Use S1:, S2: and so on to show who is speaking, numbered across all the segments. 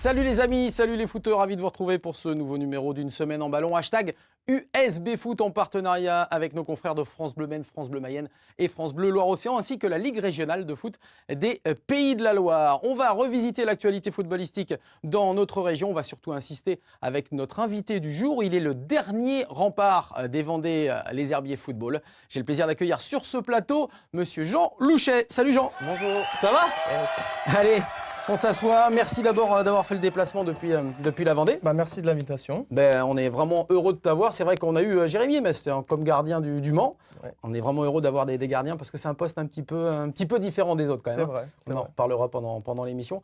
S1: Salut les amis, salut les footeurs, ravi de vous retrouver pour ce nouveau numéro d'une semaine en ballon. Hashtag USB Foot en partenariat avec nos confrères de France Bleu Maine, France Bleu Mayenne et France Bleu Loire-Océan ainsi que la Ligue régionale de foot des Pays de la Loire. On va revisiter l'actualité footballistique dans notre région. On va surtout insister avec notre invité du jour. Il est le dernier rempart des Vendées Les Herbiers Football. J'ai le plaisir d'accueillir sur ce plateau Monsieur Jean Louchet. Salut Jean.
S2: Bonjour.
S1: Ça va ? Allez. On s'assoit. Merci d'abord d'avoir fait le déplacement depuis la Vendée.
S2: Merci de l'invitation.
S1: On est vraiment heureux de t'avoir. C'est vrai qu'on a eu Jérémy Mest comme gardien du Mans. Ouais. On est vraiment heureux d'avoir des gardiens parce que c'est un poste un petit peu différent des autres quand même.
S2: C'est vrai.
S1: On en reparlera pendant l'émission.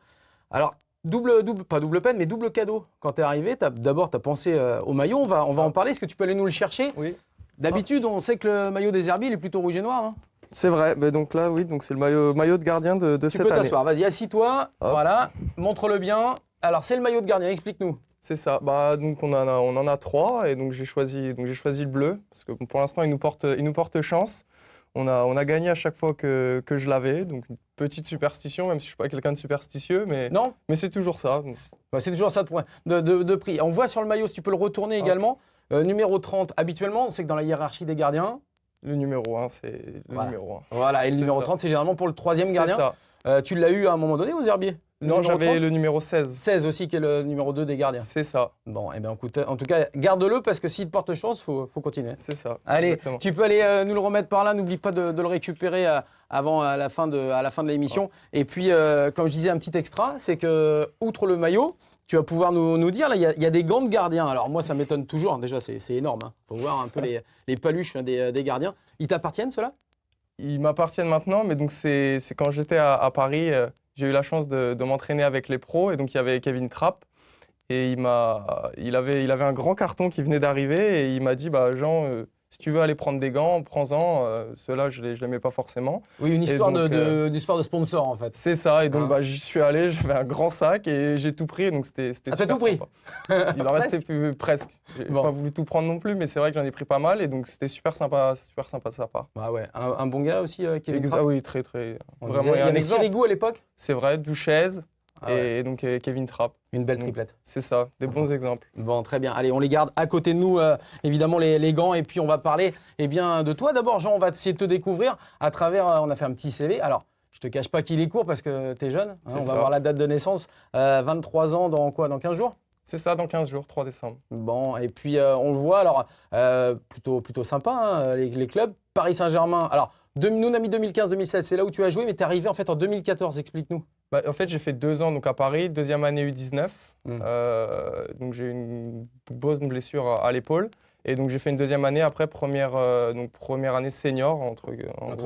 S1: Alors, pas double peine, mais double cadeau. Quand tu es arrivé, d'abord tu as pensé au maillot. On va en parler. Est-ce que tu peux aller nous le chercher ?
S2: Oui.
S1: D'habitude, on sait que le maillot des Herbiers il est plutôt rouge et noir. Hein.
S2: C'est vrai, mais donc là, oui, donc c'est le maillot de gardien de cette année.
S1: Tu peux t'asseoir, vas-y, assis-toi, voilà, montre-le bien. Alors, c'est le maillot de gardien, explique-nous.
S2: C'est ça, donc on en a 3, et donc j'ai choisi le bleu, parce que pour l'instant, il nous porte chance. On a gagné à chaque fois que je l'avais, donc une petite superstition, même si je ne suis pas quelqu'un de superstitieux, mais c'est toujours ça.
S1: C'est toujours ça de prix. On voit sur le maillot, si tu peux le retourner également, numéro 30, habituellement, on sait que dans la hiérarchie des gardiens,
S2: le numéro 1, c'est numéro 1.
S1: Voilà, et le numéro 30, c'est généralement pour le troisième gardien.
S2: C'est ça.
S1: Tu l'as eu à un moment donné aux Herbiers ?
S2: Non, j'avais le numéro 16.
S1: 16 aussi, qui est le numéro 2 des gardiens.
S2: C'est ça.
S1: Bon, et bien écoute, en tout cas, garde-le parce que s'il te porte chance, faut continuer.
S2: C'est ça.
S1: Allez,
S2: exactement.
S1: Tu peux aller nous le remettre par là. N'oublie pas de le récupérer à la fin de l'émission. Ouais. Et puis, comme je disais, un petit extra, c'est que, outre le maillot, tu vas pouvoir nous dire, là, il y a des gants de gardiens. Alors moi, ça m'étonne toujours. Déjà, c'est énorme. Hein. Faut voir un peu les paluches des gardiens. Ils t'appartiennent, ceux-là ?
S2: Ils m'appartiennent maintenant, mais donc c'est quand j'étais à Paris, j'ai eu la chance de m'entraîner avec les pros, et donc il y avait Kevin Trapp, et il avait un grand carton qui venait d'arriver, et il m'a dit, Jean, si tu veux aller prendre des gants, prends-en. Ceux-là, je les mets pas forcément.
S1: Oui, une histoire de sponsor, en fait.
S2: C'est ça, et donc j'y suis allé, j'avais un grand sac, et j'ai tout pris, donc c'était super
S1: t'as tout pris
S2: sympa. Il en restait plus, presque. J'ai pas voulu tout prendre non plus, mais c'est vrai que j'en ai pris pas mal, et donc c'était super sympa de sa part.
S1: Ah ouais, un bon gars aussi, Kevin Trapp.
S2: Oui, très, très.
S1: Vraiment, il y avait Sirigu à l'époque.
S2: C'est vrai, Duchesne. Et donc Kevin Trapp.
S1: Une belle triplette.
S2: C'est ça, des bons exemples.
S1: Bon, très bien. Allez, on les garde à côté de nous, évidemment, les gants. Et puis, on va parler de toi. D'abord, Jean, on va essayer de te découvrir à travers... on a fait un petit CV. Alors, je te cache pas qu'il est court parce que tu es jeune. Hein, on va voir la date de naissance. 23 ans dans quoi ? Dans 15 jours ?
S2: C'est ça, dans 15 jours, 3 décembre.
S1: Bon, et puis, on le voit. Alors, plutôt sympa, hein, les clubs. Paris Saint-Germain. Alors, nous, on a mis 2015-2016. C'est là où tu as joué, mais tu es arrivé en fait en 2014. Explique-nous.
S2: En fait, j'ai fait 2 ans donc, à Paris, deuxième année U19. Donc j'ai eu une bonne blessure à l'épaule. Et donc j'ai fait une deuxième année après, première année senior entre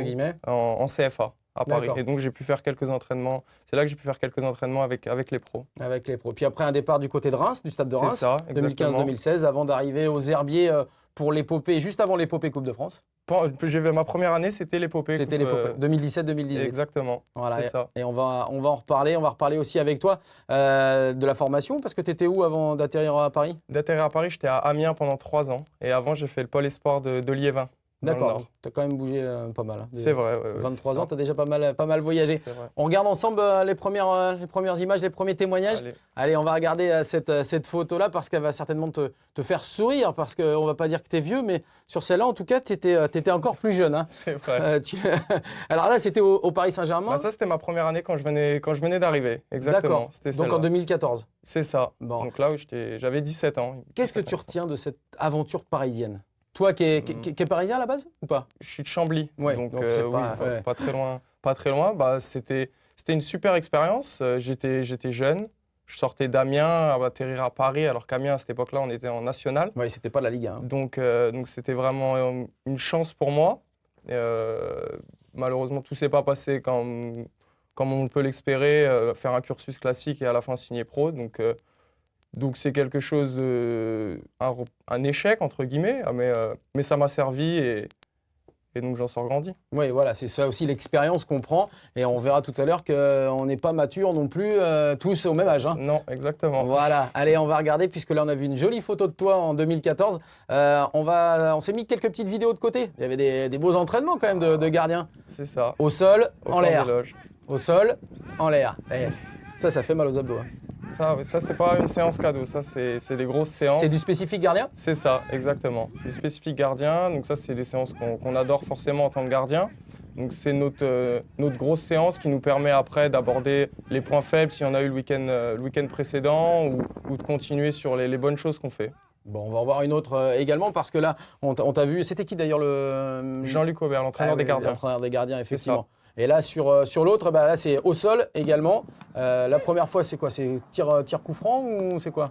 S1: guillemets.
S2: En CFA à Paris. Et donc j'ai pu faire quelques entraînements. C'est là que j'ai pu faire quelques entraînements avec les pros.
S1: Avec les pros. Puis après un départ du côté de Reims, du stade de Reims, 2015-2016, avant d'arriver aux Herbiers pour l'épopée, juste avant l'épopée Coupe de France.
S2: Ma première année, c'était l'épopée.
S1: C'était l'épopée, 2017-2018.
S2: Exactement,
S1: voilà,
S2: c'est ça.
S1: Et on va en reparler. On va reparler aussi avec toi de la formation, parce que tu étais où avant d'atterrir à Paris ?
S2: D'atterrir à Paris, j'étais à Amiens pendant 3 ans. Et avant, j'ai fait le pôle espoir de Liévin.
S1: D'accord, tu as quand même bougé pas mal. Hein,
S2: c'est vrai.
S1: 23 ans, tu as déjà pas mal voyagé. On regarde ensemble les premières images, les premiers témoignages. Allez, on va regarder cette photo-là parce qu'elle va certainement te faire sourire, parce qu'on ne va pas dire que tu es vieux, mais sur celle-là, en tout cas, tu étais encore plus jeune. Hein.
S2: C'est vrai.
S1: Alors là, c'était au Paris Saint-Germain.
S2: Ça, c'était ma première année quand je venais d'arriver. Exactement.
S1: D'accord, donc en 2014.
S2: C'est ça.
S1: Bon.
S2: Donc là, j'avais 17 ans.
S1: Qu'est-ce que tu retiens de cette aventure parisienne ? Toi qui es parisien à la base ou pas ?
S2: Je suis de Chambly,
S1: donc c'est
S2: pas très loin. C'était une super expérience. J'étais jeune, je sortais d'Amiens, atterrir à Paris, alors qu'Amiens à cette époque-là, on était en national.
S1: Oui, c'était pas de la Ligue 1. Hein.
S2: Donc c'était vraiment une chance pour moi. Malheureusement, tout s'est pas passé comme on peut l'espérer, faire un cursus classique et à la fin signer pro. Donc c'est quelque chose, un échec entre guillemets, mais ça m'a servi et donc j'en sors grandi.
S1: Oui, voilà, c'est ça aussi l'expérience qu'on prend et on verra tout à l'heure qu'on n'est pas mature non plus tous au même âge. Hein.
S2: Non, exactement.
S1: Voilà, allez, on va regarder puisque là on a vu une jolie photo de toi en 2014. On s'est mis quelques petites vidéos de côté. Il y avait des beaux entraînements quand même de gardiens.
S2: C'est ça.
S1: Au sol, en l'air. Au sol, en l'air. Ça fait mal aux abdos. Hein.
S2: Ça c'est pas une séance cadeau, ça c'est des grosses séances.
S1: C'est du spécifique gardien?
S2: C'est ça, exactement. Du spécifique gardien, donc ça c'est des séances qu'on adore forcément en tant que gardien. Donc c'est notre grosse séance qui nous permet après d'aborder les points faibles si on a eu le week-end précédent ou de continuer sur les bonnes choses qu'on fait.
S1: Bon, on va en voir une autre également parce que là, on t'a vu. C'était qui d'ailleurs le.
S2: Jean-Luc Aubert, l'entraîneur des gardiens.
S1: L'entraîneur des gardiens, effectivement. Et là, sur l'autre, là, c'est au sol également. La première fois, c'est quoi? C'est tir coup franc ou c'est quoi?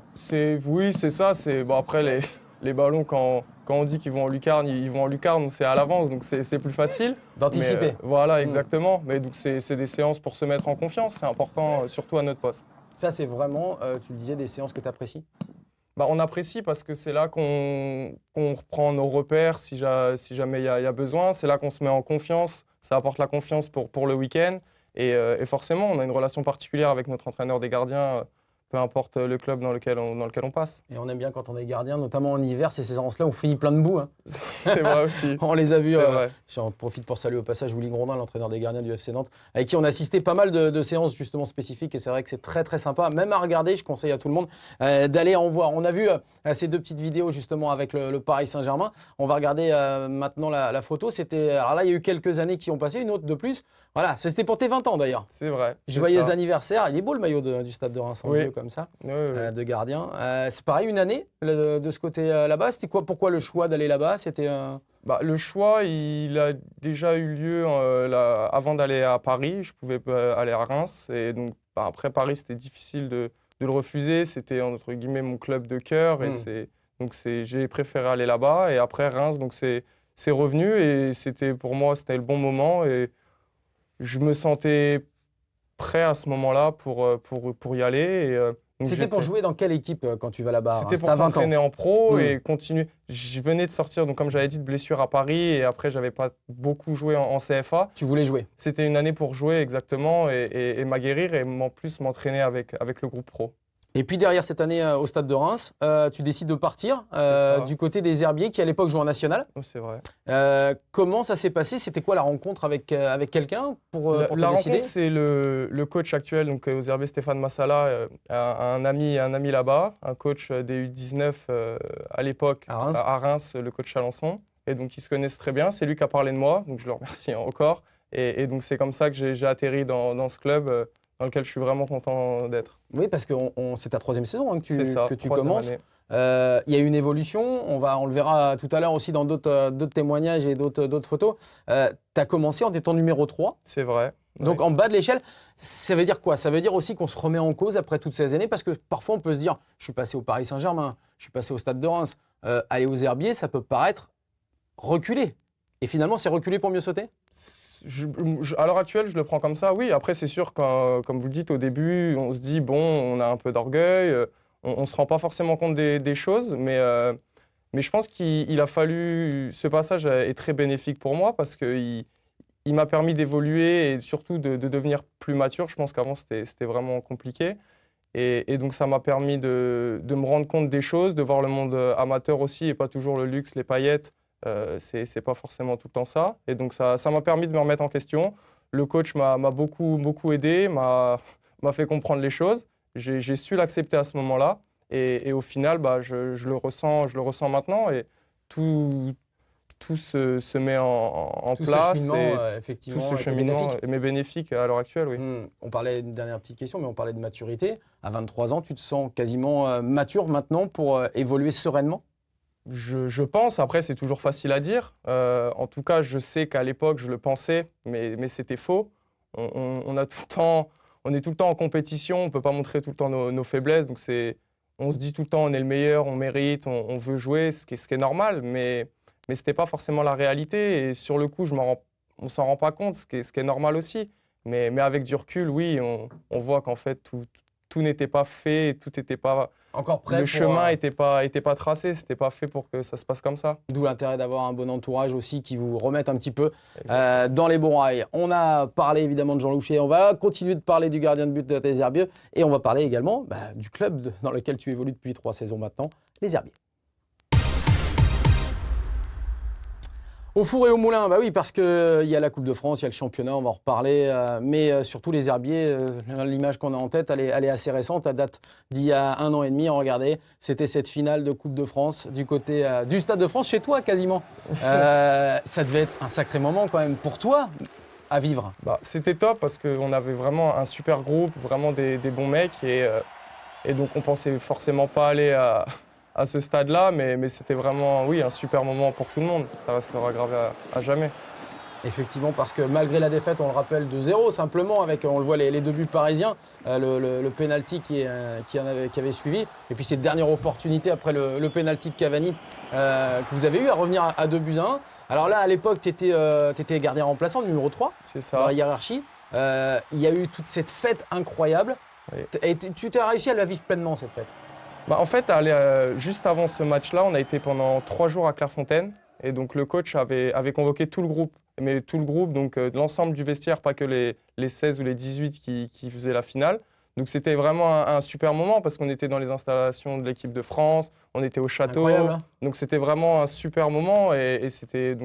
S2: Oui, c'est ça. Bon, après, les ballons, quand on dit qu'ils vont en lucarne, ils vont en lucarne, c'est à l'avance, donc c'est plus facile.
S1: D'anticiper.
S2: Voilà, exactement. Mais donc, c'est des séances pour se mettre en confiance. C'est important, surtout à notre poste.
S1: Ça, c'est vraiment, tu le disais, des séances que tu apprécies?
S2: On apprécie parce que c'est là qu'on reprend nos repères si jamais il y a besoin. C'est là qu'on se met en confiance. Ça apporte la confiance pour le week-end. Et forcément, on a une relation particulière avec notre entraîneur des gardiens, peu importe le club dans lequel on passe.
S1: Et on aime bien quand on est gardien, notamment en hiver, c'est ces séances-là où on finit plein de boue. Hein.
S2: C'est vrai aussi.
S1: On les a vus.
S2: Vrai.
S1: J'en profite pour saluer au passage Willy Grondin, l'entraîneur des gardiens du FC Nantes, avec qui on a assisté pas mal de séances justement spécifiques. Et c'est vrai que c'est très très sympa, même à regarder. Je conseille à tout le monde d'aller en voir. On a vu ces deux petites vidéos justement avec le Paris Saint-Germain. On va regarder maintenant la photo. Alors là, il y a eu quelques années qui ont passé, une autre de plus. Voilà, c'était pour tes 20 ans d'ailleurs.
S2: C'est vrai.
S1: Joyeux anniversaire. Il est beau le maillot du Stade de Reims en bleu comme ça,
S2: oui.
S1: de gardien. C'est pareil, une année de ce côté là-bas. C'était quoi? Pourquoi le choix d'aller là-bas? C'était
S2: le choix, il a déjà eu lieu avant d'aller à Paris. Je pouvais aller à Reims. Et donc, après Paris, c'était difficile de le refuser. C'était, entre guillemets, mon club de cœur. Et j'ai préféré aller là-bas. Et après, Reims, donc c'est revenu. Et pour moi, c'était le bon moment. Et je me sentais prêt à ce moment-là pour y aller.
S1: C'était pour jouer dans quelle équipe quand tu vas là-bas?
S2: C'était pour s'entraîner en pro et continuer. Je venais de sortir, donc comme j'avais dit, de blessure à Paris et après, j'avais pas beaucoup joué en CFA.
S1: Tu voulais jouer?
S2: C'était une année pour jouer exactement et m'aguerrir et en plus m'entraîner avec le groupe pro.
S1: Et puis derrière cette année au Stade de Reims, tu décides de partir du côté des Herbiers qui à l'époque jouaient en national.
S2: Oh, c'est vrai.
S1: Comment ça s'est passé? C'était quoi la rencontre avec quelqu'un pour te
S2: la
S1: décider?
S2: rencontre, c'est le coach actuel donc, aux Herbiers, Stéphane Massala, un ami là-bas, un coach des U19 à l'époque à Reims, le coach Chalençon. Et donc ils se connaissent très bien. C'est lui qui a parlé de moi, donc je le remercie encore. Et donc c'est comme ça que j'ai atterri dans ce club. Dans lequel je suis vraiment content d'être.
S1: Oui, parce que c'est ta 3e saison que tu commences. Il y a une évolution, on le verra tout à l'heure aussi dans d'autres témoignages et d'autres photos. Tu as commencé en étant numéro 3.
S2: C'est vrai.
S1: Donc en bas de l'échelle, ça veut dire quoi? Ça veut dire aussi qu'on se remet en cause après toutes ces années, parce que parfois on peut se dire, je suis passé au Paris Saint-Germain, je suis passé au Stade de Reims, aller aux Herbiers, ça peut paraître reculé. Et finalement, c'est reculé pour mieux sauter?
S2: À l'heure actuelle, je le prends comme ça. Oui, après, c'est sûr, comme vous le dites au début, on se dit, bon, on a un peu d'orgueil, on ne se rend pas forcément compte des choses, mais je pense qu'il a fallu. Ce passage est très bénéfique pour moi parce qu'il m'a permis d'évoluer et surtout de devenir plus mature. Je pense qu'avant, c'était vraiment compliqué. Et donc, ça m'a permis de me rendre compte des choses, de voir le monde amateur aussi et pas toujours le luxe, les paillettes. C'est pas forcément tout le temps ça. Et donc, ça m'a permis de me remettre en question. Le coach m'a beaucoup aidé, m'a fait comprendre les choses. J'ai su l'accepter à ce moment-là. Et au final, je le ressens maintenant. Et tout se met en place.
S1: Effectivement,
S2: tout ce cheminement est bénéfique à l'heure actuelle, oui.
S1: On parlait d'une dernière petite question, mais on parlait de maturité. À 23 ans, tu te sens quasiment mature maintenant pour évoluer sereinement?
S2: Je pense, après c'est toujours facile à dire. En tout cas, je sais qu'à l'époque, je le pensais, mais c'était faux. On est tout le temps en compétition, on ne peut pas montrer tout le temps nos faiblesses. Donc on se dit tout le temps on est le meilleur, on mérite, on veut jouer, ce qui est normal, mais ce n'était pas forcément la réalité. Et sur le coup, on ne s'en rend pas compte, ce qui est normal aussi. Mais avec du recul, oui, on voit qu'en fait, tout n'était pas fait, tout n'était pas...
S1: Encore prêt.
S2: Le chemin n'était pas tracé, c'était pas fait pour que ça se passe comme ça.
S1: D'où l'intérêt d'avoir un bon entourage aussi qui vous remette un petit peu dans les bons rails. On a parlé évidemment de Jean Louchet, on va continuer de parler du gardien de but des Herbiers et on va parler également du club dans lequel tu évolues depuis 3 saisons maintenant, les Herbiers. Au four et au moulin, bah oui, parce qu'il y a la Coupe de France, il y a le championnat, on va en reparler. Mais surtout les herbiers, l'image qu'on a en tête, elle est assez récente. Elle date d'il y a 1 an et demi. Regardez, c'était cette finale de Coupe de France du côté du Stade de France, chez toi quasiment. Ça devait être un sacré moment quand même pour toi à vivre.
S2: Bah, c'était top parce qu'on avait vraiment un super groupe, vraiment des bons mecs. Et donc on pensait forcément pas aller à ce stade-là, mais c'était vraiment un super moment pour tout le monde. Ça restera gravé à jamais.
S1: Effectivement, parce que malgré la défaite, on le rappelle, de 0 simplement, avec, on le voit, les 2 buts parisiens, le pénalty qui avait suivi, et puis cette dernière opportunité après le pénalty de Cavani que vous avez eu à revenir à 2 buts à 1. Alors là, à l'époque, tu étais gardien remplaçant, numéro 3,
S2: C'est ça.
S1: dans la hiérarchie. Il y a eu toute cette fête incroyable,
S2: Oui.
S1: et tu t'es réussi à la vivre pleinement, cette fête.
S2: Bah, en fait, juste avant ce match-là, on a été pendant 3 jours à Clairefontaine. Et donc le coach avait convoqué tout le groupe. Mais tout le groupe, donc l'ensemble du vestiaire, pas que les 16 ou les 18 qui faisaient la finale. Donc c'était vraiment un super moment parce qu'on était dans les installations de l'équipe de France, on était au château.
S1: Incroyable, hein.
S2: Donc c'était vraiment un super moment et c'était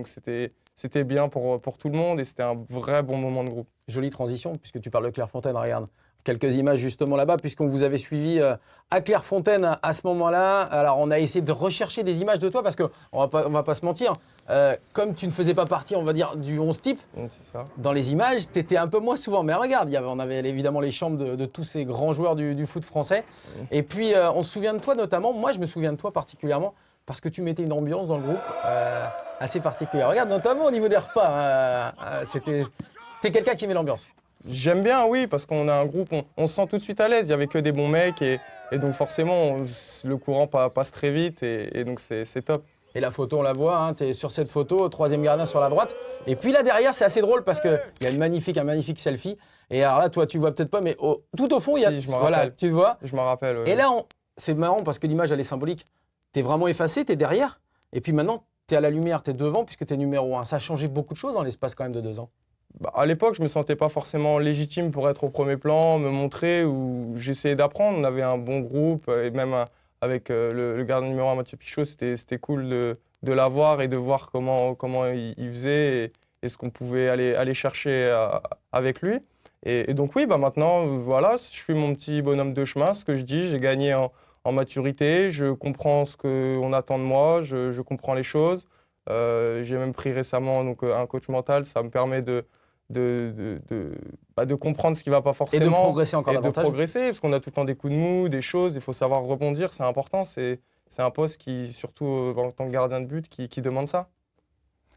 S2: bien pour tout le monde et c'était un vrai bon moment de groupe.
S1: Jolie transition, puisque tu parles de Clairefontaine, regarde. Quelques images justement là-bas, puisqu'on vous avait suivi à Clairefontaine à ce moment-là. Alors on a essayé de rechercher des images de toi, parce qu'on va pas se mentir, comme tu ne faisais pas partie, on va dire, du 11 type,
S2: Donc, c'est ça.
S1: dans les images, tu étais un peu moins souvent. Mais regarde, on avait évidemment les chambres de tous ces grands joueurs du foot français. Et puis on se souvient de toi notamment, moi je me souviens de toi particulièrement, parce que tu mettais une ambiance dans le groupe assez particulière. Regarde, notamment au niveau des repas, t'es quelqu'un qui met l'ambiance.
S2: J'aime bien, oui, parce qu'on a un groupe, on se sent tout de suite à l'aise. Il n'y avait que des bons mecs et donc forcément, le courant passe très vite et donc c'est top.
S1: Et la photo, on la voit, hein, tu es sur cette photo, 3e gardien sur la droite. Et puis là derrière, c'est assez drôle parce qu'il y a un magnifique selfie. Et alors là, toi, tu vois peut-être pas, mais tout au fond, il y a.
S2: Si, je me
S1: voilà,
S2: rappelle.
S1: tu vois.
S2: Je me rappelle.
S1: Et là, c'est marrant parce que l'image, elle est symbolique. Tu es vraiment effacé, tu es derrière. Et puis maintenant, tu es à la lumière, tu es devant puisque tu es numéro 1. Ça a changé beaucoup de choses dans l'espace quand même de 2 ans.
S2: Bah, à l'époque, je me sentais pas forcément légitime pour être au premier plan, me montrer, ou j'essayais d'apprendre. On avait un bon groupe, et même avec le gardien numéro 1, Mathieu Pichot, c'était cool de l'avoir et de voir comment il faisait et ce qu'on pouvait aller chercher avec lui. Et donc oui, bah maintenant, voilà, je suis mon petit bonhomme de chemin, ce que je dis, j'ai gagné en maturité, je comprends ce qu'on attend de moi, je comprends les choses. J'ai même pris récemment donc, un coach mental, ça me permet de comprendre ce qui ne va pas forcément.
S1: Et de progresser encore davantage.
S2: De progresser, parce qu'on a tout le temps des coups de mou, des choses, il faut savoir rebondir, c'est important. C'est un poste qui, surtout en tant que gardien de but, qui demande ça.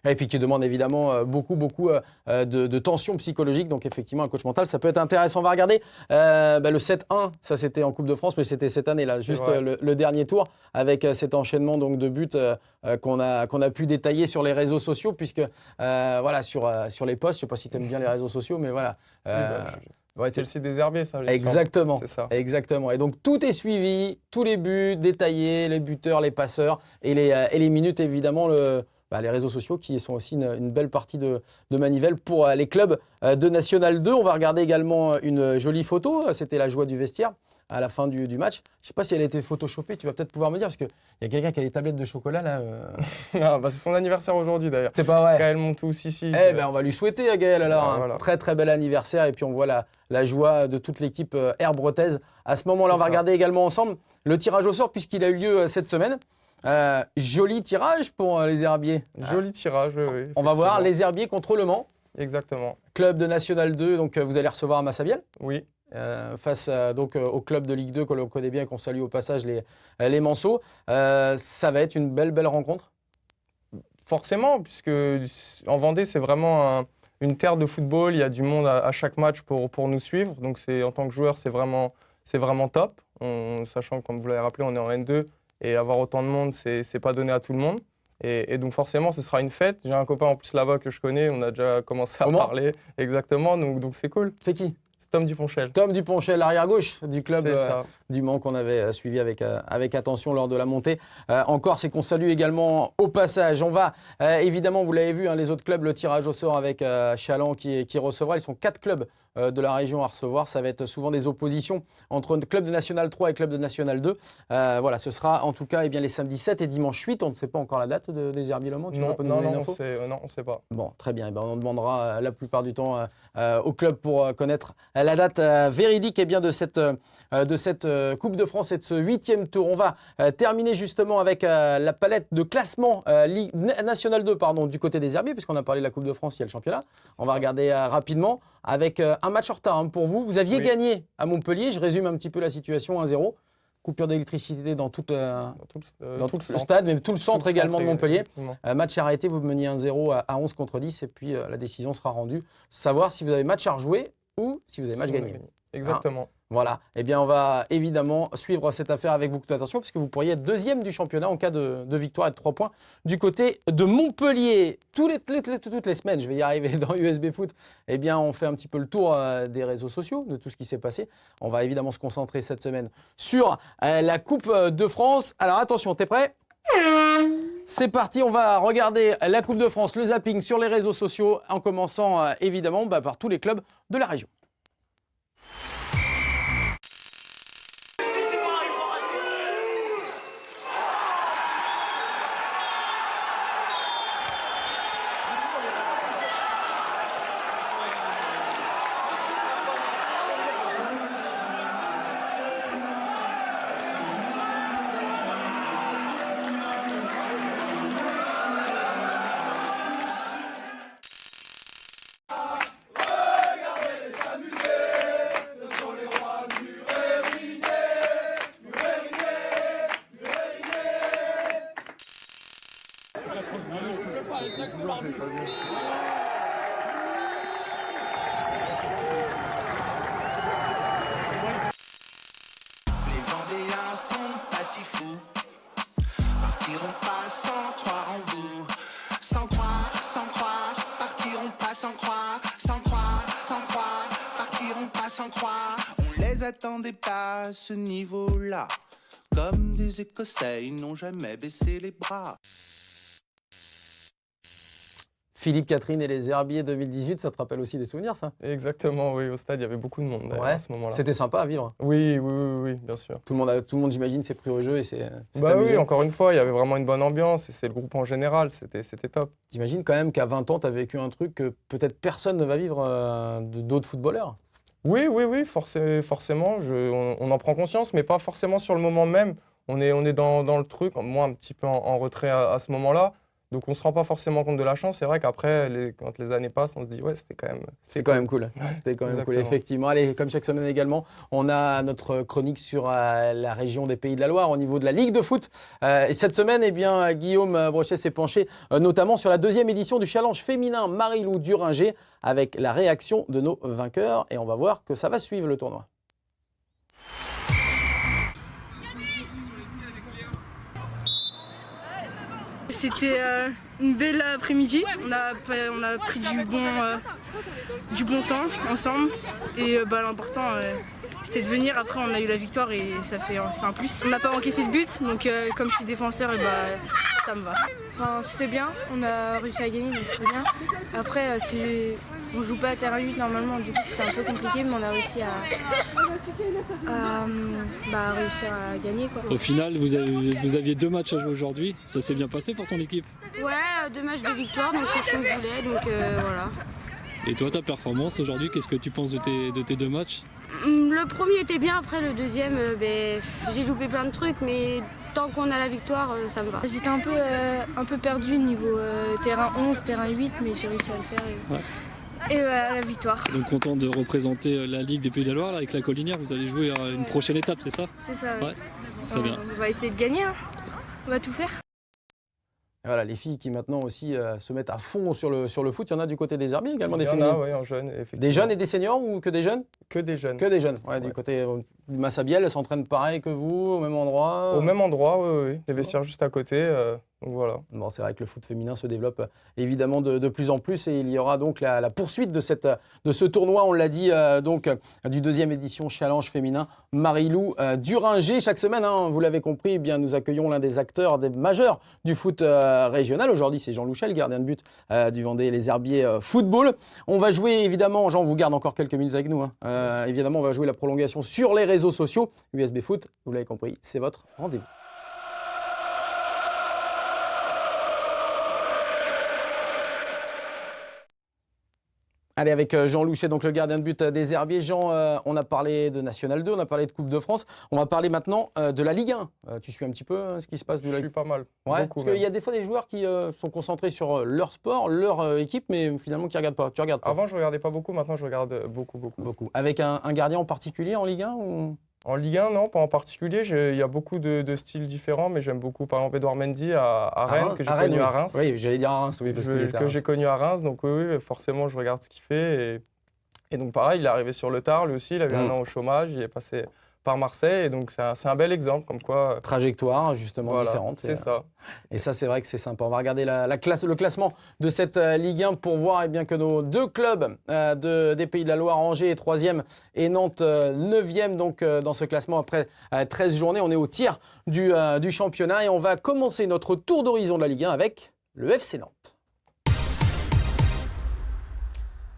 S1: Et puis qui demande évidemment beaucoup de tension psychologique. Donc effectivement, un coach mental, ça peut être intéressant. On va regarder le 7-1, ça c'était en Coupe de France, mais c'était cette année-là, juste le dernier tour, avec cet enchaînement donc, de buts qu'on a pu détailler sur les réseaux sociaux, puisque voilà, sur les posts, je ne sais pas si tu aimes bien les réseaux sociaux, mais voilà.
S2: C'est le site des herbiers, ça.
S1: Exactement,
S2: c'est ça.
S1: Exactement. Et donc tout est suivi, tous les buts détaillés, les buteurs, les passeurs et les minutes évidemment. Les réseaux sociaux qui sont aussi une belle partie de manivelle pour les clubs de National 2. On va regarder également une jolie photo. C'était la joie du vestiaire à la fin du match. Je ne sais pas si elle a été photoshopée, tu vas peut-être pouvoir me dire, parce qu'il y a quelqu'un qui a des tablettes de chocolat là.
S2: C'est son anniversaire aujourd'hui d'ailleurs.
S1: C'est pas vrai.
S2: Gaël Montous ici.
S1: On va lui souhaiter à Gaël alors
S2: voilà.
S1: Très très bel anniversaire. Et puis on voit la joie de toute l'équipe Air-Bretaise. À ce moment-là, on va regarder également ensemble le tirage au sort puisqu'il a eu lieu cette semaine. Joli tirage pour les herbiers.
S2: Joli tirage, oui.
S1: On va voir les herbiers contre Le Mans.
S2: Exactement.
S1: Club de National 2, donc vous allez recevoir Massabielle.
S2: Oui.
S1: Face donc, au club de Ligue 2 que l'on connaît bien et qu'on salue au passage les Manceaux. Ça va être une belle rencontre.
S2: Forcément, puisque en Vendée, c'est vraiment une terre de football. Il y a du monde à chaque match pour nous suivre. Donc en tant que joueur, c'est vraiment top. Sachant que, comme vous l'avez rappelé, on est en N2. Et avoir autant de monde, c'est pas donné à tout le monde. Et donc forcément, ce sera une fête. J'ai un copain en plus là-bas que je connais, on a déjà commencé à parler. Exactement, donc c'est cool.
S1: C'est qui ?
S2: Tom Duponchel.
S1: Tom Duponchel, l'arrière-gauche du club
S2: C'est ça.
S1: du Mans qu'on avait suivi avec attention lors de la montée en Corse et qu'on salue également au passage. On va évidemment, vous l'avez vu, les autres clubs, le tirage au sort avec Chaland qui recevra. Ils sont 4 clubs de la région à recevoir. Ça va être souvent des oppositions entre club de National 3 et club de National 2. Voilà, ce sera en tout cas les samedis 7 et dimanche 8. On ne sait pas encore la date des Herbiers Le Mans.
S2: Non, on ne sait pas.
S1: Bon, très bien. On demandera la plupart du temps au club pour connaître la date véridique de cette Coupe de France et de ce 8e tour. On va terminer justement avec la palette de classement Ligue National 2 du côté des Herbiers, puisqu'on a parlé de la Coupe de France, il y a le championnat. On va regarder rapidement avec un match en retard pour vous. Vous aviez gagné à Montpellier. Je résume un petit peu la situation, 1-0. Coupure d'électricité dans tout le stade, mais tout le centre également de Montpellier. Match arrêté, vous meniez 1-0 à 11 contre 10 et puis la décision sera rendue. Savoir si vous avez match à rejouer ou si vous avez match gagné.
S2: Exactement.
S1: Voilà. On va évidemment suivre cette affaire avec beaucoup d'attention parce que vous pourriez être deuxième du championnat en cas de victoire et de 3 points du côté de Montpellier. Toutes les semaines, je vais y arriver dans USB Foot, on fait un petit peu le tour des réseaux sociaux, de tout ce qui s'est passé. On va évidemment se concentrer cette semaine sur la Coupe de France. Alors attention, t'es prêt ? C'est parti, on va regarder la Coupe de France, le zapping sur les réseaux sociaux, en commençant évidemment par tous les clubs de la région.
S3: Partiront pas sans croire en vous. Sans croire, partiront pas sans croire. Sans croire, partiront pas sans croire. On les attendait pas à ce niveau-là. Comme des Écossais, ils n'ont jamais baissé les bras.
S1: Philippe Catherine et les Herbiers 2018, ça te rappelle aussi des souvenirs, ça ?
S2: Exactement, oui. Au stade, il y avait beaucoup de monde à ce moment-là.
S1: C'était sympa à vivre.
S2: Oui, bien sûr.
S1: Tout le monde, j'imagine, s'est pris au jeu et c'est
S2: amusé. Oui, encore une fois, il y avait vraiment une bonne ambiance et c'est le groupe en général, c'était top.
S1: T'imagines quand même qu'à 20 ans, tu as vécu un truc que peut-être personne ne va vivre d'autres footballeurs ?
S2: Oui, forcément. On en prend conscience, mais pas forcément sur le moment même. On est dans le truc, moi un petit peu en retrait à ce moment-là. Donc on ne se rend pas forcément compte de la chance. C'est vrai qu'après, quand les années passent, on se dit c'était quand même cool.
S1: C'était quand même cool, effectivement. Allez, comme chaque semaine également, on a notre chronique sur la région des Pays de la Loire au niveau de la Ligue de foot. Et cette semaine, Guillaume Brochet s'est penché notamment sur la 2e édition du challenge féminin Marie-Lou Duringer avec la réaction de nos vainqueurs. Et on va voir que ça va suivre le tournoi.
S4: C'était une belle après-midi. On a pris du bon temps ensemble. Et l'important, c'était de venir. Après, on a eu la victoire et c'est un plus. On n'a pas encaissé de but, donc comme je suis défenseur, ça me va.
S5: Enfin, c'était bien. On a réussi à gagner, donc c'était bien. Après, on joue pas à terrain 8 normalement, du coup c'était un peu compliqué, mais on a réussi réussir à gagner, quoi.
S6: Au final, vous aviez 2 matchs à jouer aujourd'hui. Ça s'est bien passé pour ton équipe ?
S5: Ouais, 2 matchs de victoire, donc c'est ce qu'on voulait, donc voilà.
S6: Et toi, ta performance aujourd'hui, qu'est-ce que tu penses de tes 2 matchs ?
S5: Le premier était bien, après le deuxième, j'ai loupé plein de trucs, mais tant qu'on a la victoire, ça me va. J'étais un peu perdu niveau terrain 11, terrain 8, mais j'ai réussi à le faire. Et la victoire.
S6: Donc content de représenter la Ligue des Pays de la Loire là, avec la Collinière, vous allez jouer à une prochaine étape, c'est ça ?
S5: C'est ça, oui.
S6: Ouais. Très bien.
S5: On va essayer de gagner, hein. On va tout faire.
S1: Et voilà, les filles qui maintenant aussi se mettent à fond sur le foot, il y en a du côté des Herbiers également, des
S2: féminines.
S1: féminines.
S2: Il y en a, oui, en jeunes, effectivement.
S1: Des jeunes et des seniors ou que des jeunes ?
S2: Que des jeunes.
S1: Que des jeunes, ouais. Du côté Massabielle, elle s'entraîne pareil que vous, au même endroit?
S2: Au même endroit, oui. Les vestiaires juste à côté. Donc voilà.
S1: Bon, c'est vrai que le foot féminin se développe évidemment de plus en plus et il y aura donc la poursuite de ce tournoi, on l'a dit, donc du 2e édition Challenge féminin Marie-Lou Duringer. Chaque semaine, hein, vous l'avez compris, eh bien, nous accueillons l'un des acteurs des majeurs du foot régional. Aujourd'hui, c'est Jean Louchel, gardien de but du Vendée Les Herbiers Football. On va jouer évidemment, Jean vous garde encore quelques minutes avec nous, hein. Évidemment, on va jouer la prolongation sur les réseaux sociaux. USB Foot, vous l'avez compris, c'est votre rendez-vous. Allez, avec Jean Louchet, donc le gardien de but des Herbiers. Jean, on a parlé de National 2, on a parlé de Coupe de France. On va parler maintenant de la Ligue 1. Tu suis un petit peu ce qui se passe de
S2: Je
S1: la
S2: suis pas mal.
S1: Ouais,
S2: Beaucoup,
S1: parce qu'il y a des fois des joueurs qui sont concentrés sur leur sport, leur équipe, mais finalement qui ne regardent pas. Tu regardes pas?
S2: Avant, je regardais pas beaucoup. Maintenant, je regarde beaucoup.
S1: Beaucoup. Avec un gardien en particulier en Ligue 1 ou...
S2: En Ligue 1, non, pas en particulier. Il y a beaucoup de styles différents, mais j'aime beaucoup, par exemple, Edouard Mendy à Rennes, que j'ai connu à Reims.
S1: Oui, j'allais dire à Reims, oui, parce
S2: que j'ai connu à Reims. Donc oui, forcément, je regarde ce qu'il fait. Et donc pareil, il est arrivé sur le tard, lui aussi. Il a eu un an au chômage. Il est passé par Marseille. Et donc c'est un bel exemple, comme quoi...
S1: Trajectoire, justement,
S2: voilà,
S1: différente.
S2: C'est ça.
S1: Et ça, c'est vrai que c'est sympa. On va regarder le classement de cette Ligue 1 pour voir bien que nos deux clubs des Pays de la Loire, Angers est 3e et Nantes 9e donc, dans ce classement après 13 journées. On est au tiers du championnat et on va commencer notre tour d'horizon de la Ligue 1 avec le FC Nantes.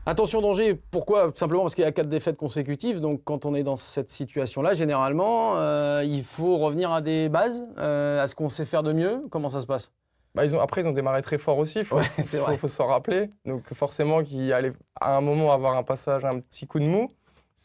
S1: Attention danger, pourquoi? Simplement parce qu'il y a 4 défaites consécutives, donc quand on est dans cette situation-là, généralement, il faut revenir à des bases, à ce qu'on sait faire de mieux. Comment ça se passe?
S2: Après, ils ont démarré très fort aussi, il faut s'en rappeler. Donc forcément qu'il allait à un moment avoir un passage, un petit coup de mou.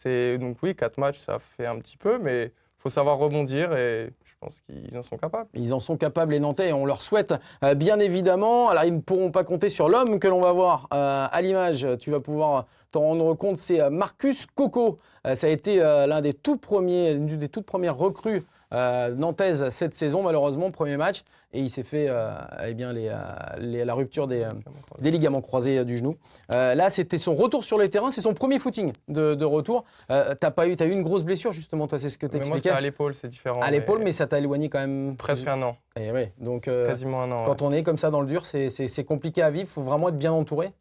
S2: Donc oui, 4 matchs, ça fait un petit peu, mais il faut savoir rebondir et je pense qu'ils en sont capables.
S1: Ils en sont capables, les Nantais, et on leur souhaite bien évidemment. Alors, ils ne pourront pas compter sur l'homme que l'on va voir à l'image. Tu vas pouvoir t'en rendre compte, c'est Marcus Coco. Ça a été l'une des toutes premières recrues nantaises cette saison, malheureusement, premier match. Et il s'est fait la rupture des ligaments croisés du genou. Là, c'était son retour sur les terrains. C'est son premier footing de retour. T'as eu une grosse blessure, justement, toi, c'est ce que t'expliquais.
S2: Moi, c'était à l'épaule, c'est différent.
S1: À l'épaule, mais ça t'a éloigné quand même...
S2: Presque un an.
S1: Et ouais, donc,
S2: quasiment un an.
S1: Quand on est comme ça dans le dur, c'est compliqué à vivre. Il faut vraiment être bien entouré.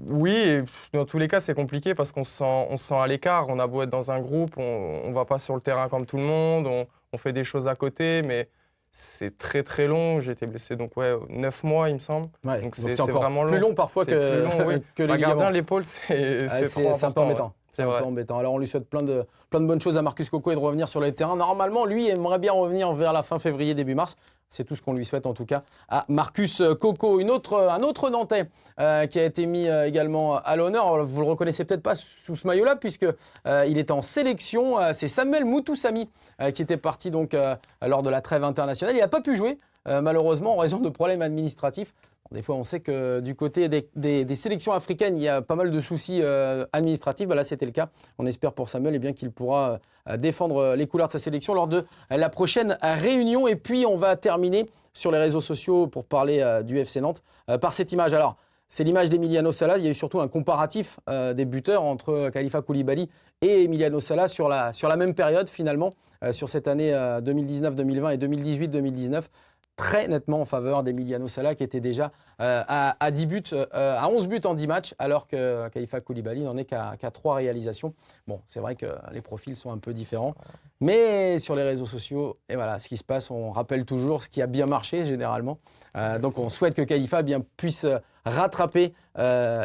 S2: Oui, et dans tous les cas, c'est compliqué parce qu'on se sent à l'écart. On a beau être dans un groupe, on ne va pas sur le terrain comme tout le monde, on fait des choses à côté, mais c'est très très long. J'ai été blessé 9 mois, il me semble.
S1: Ouais,
S2: donc c'est
S1: encore
S2: vraiment
S1: plus long parfois que,
S2: plus long, oui.
S1: que les
S2: gardien
S1: ligaments.
S2: l'épaule, c'est
S1: un peu embêtant.
S2: Ouais.
S1: C'est un peu embêtant. Alors on lui souhaite plein de bonnes choses à Marcus Coco et de revenir sur les terrains. Normalement, lui aimerait bien revenir vers la fin février, début mars. C'est tout ce qu'on lui souhaite en tout cas à Marcus Coco. Un autre Nantais qui a été mis également à l'honneur. Vous le reconnaissez peut-être pas sous ce maillot-là puisque il est en sélection. C'est Samuel Moutoussamy qui était parti donc lors de la trêve internationale. Il n'a pas pu jouer malheureusement en raison de problèmes administratifs. Des fois, on sait que du côté des sélections africaines, il y a pas mal de soucis administratifs. Là, c'était le cas. On espère pour Samuel qu'il pourra défendre les couleurs de sa sélection lors de la prochaine réunion. Et puis, on va terminer sur les réseaux sociaux pour parler du FC Nantes par cette image. Alors, c'est l'image d'Emiliano Sala. Il y a eu surtout un comparatif des buteurs entre Khalifa Koulibaly et Emiliano Sala sur la même période, finalement, sur cette année 2019-2020 et 2018-2019. Très nettement en faveur d'Emiliano Sala qui était déjà à 11 buts en 10 matchs alors que Khalifa Koulibaly n'en est qu'à 3 réalisations. Bon, c'est vrai que les profils sont un peu différents, mais sur les réseaux sociaux, et voilà, ce qui se passe, on rappelle toujours ce qui a bien marché généralement. Donc on souhaite que Khalifa puisse rattraper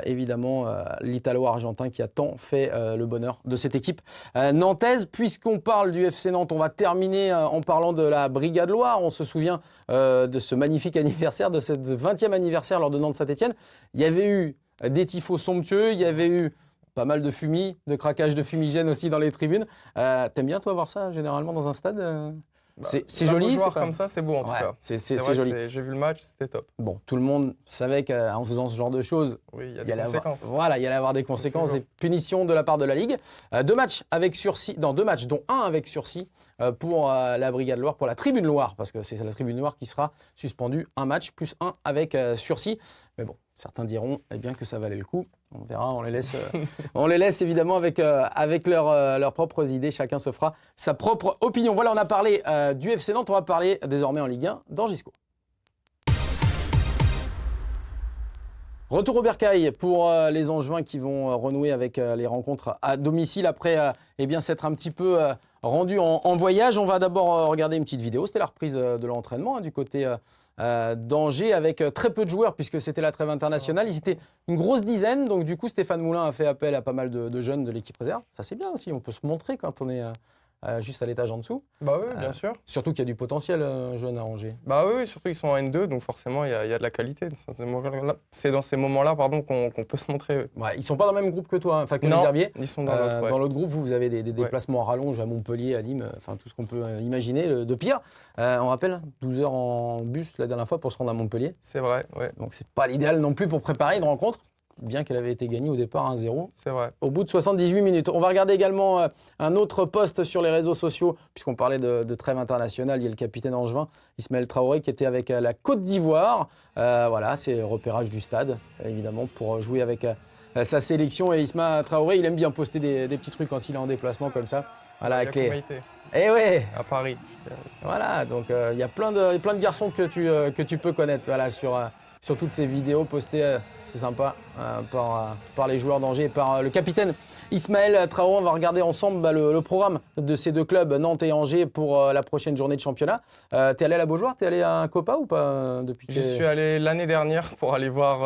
S1: évidemment l'Italo-Argentin qui a tant fait le bonheur de cette équipe nantaise. Puisqu'on parle du FC Nantes, on va terminer en parlant de la Brigade Loire. On se souvient de ce magnifique anniversaire, de cette 20e anniversaire lors de Nantes-Saint-Étienne. Il y avait eu des tifos somptueux, il y avait eu pas mal de fumée, de craquage de fumigène aussi dans les tribunes. T'aimes bien toi voir ça généralement dans un stade c'est joli,
S2: c'est comme ça, c'est beau en tout cas.
S1: C'est joli.
S2: J'ai vu le match, c'était top.
S1: Bon, tout le monde savait qu'en faisant ce genre de choses,
S2: il y a des conséquences.
S1: il y allait avoir des conséquences, des punitions de la part de la Ligue. 2 matchs avec sursis, dont un avec sursis pour la Brigade Loire, pour la Tribune Loire, parce que c'est la Tribune Loire qui sera suspendue. Un match plus un avec sursis. Mais bon, Certains diront eh bien, que ça valait le coup. On verra, on les laisse évidemment avec leurs propres idées. Chacun se fera sa propre opinion. Voilà, on a parlé du FC Nantes, on va parler désormais en Ligue 1 d'Angisco. Retour au Bercail pour les Angevins qui vont renouer avec les rencontres à domicile après s'être un petit peu rendus en voyage. On va d'abord regarder une petite vidéo. C'était la reprise de l'entraînement du côté d'Angers avec très peu de joueurs puisque c'était la trêve internationale. Ils étaient une grosse dizaine. Donc du coup, Stéphane Moulin a fait appel à pas mal de jeunes de l'équipe réserve. Ça, c'est bien aussi. On peut se montrer quand on est juste à l'étage en dessous.
S2: Bah oui, bien sûr.
S1: Surtout qu'il y a du potentiel jeune à Angers.
S2: Bah oui, surtout qu'ils sont en N2, donc forcément il y a de la qualité. C'est dans ces moments-là qu'on peut se montrer.
S1: Ouais, ils sont pas dans le même groupe que toi, enfin que
S2: Non,
S1: les Herbiers.
S2: ils sont dans l'autre.
S1: Dans l'autre groupe, vous avez des déplacements à rallonge à Montpellier, à Nîmes, enfin tout ce qu'on peut imaginer de pire. On rappelle, 12 heures en bus la dernière fois pour se rendre à Montpellier.
S2: C'est vrai, ouais.
S1: Donc c'est pas l'idéal non plus pour préparer une rencontre, bien qu'elle avait été gagnée au départ 1-0.
S2: C'est vrai.
S1: Au bout de 78 minutes. On va regarder également un autre post sur les réseaux sociaux, puisqu'on parlait de trêve internationale. Il y a le capitaine angevin, Ismaël Traoré, qui était avec la Côte d'Ivoire. Voilà, c'est repérage du stade, évidemment, pour jouer avec sa sélection. Et Ismaël Traoré, il aime bien poster des petits trucs quand il est en déplacement comme ça. Voilà, avec les... Eh ouais.
S2: À Paris.
S1: Voilà, donc il y a plein de garçons que tu peux connaître voilà, sur toutes ces vidéos postées, c'est sympa, par les joueurs d'Angers et par le capitaine Ismaël Traoré. On va regarder ensemble le programme de ces deux clubs, Nantes et Angers, pour la prochaine journée de championnat. T'es allé à la Beaujoire, t'es allé à un Copa ou pas depuis que...
S2: J'y suis allé l'année dernière pour aller voir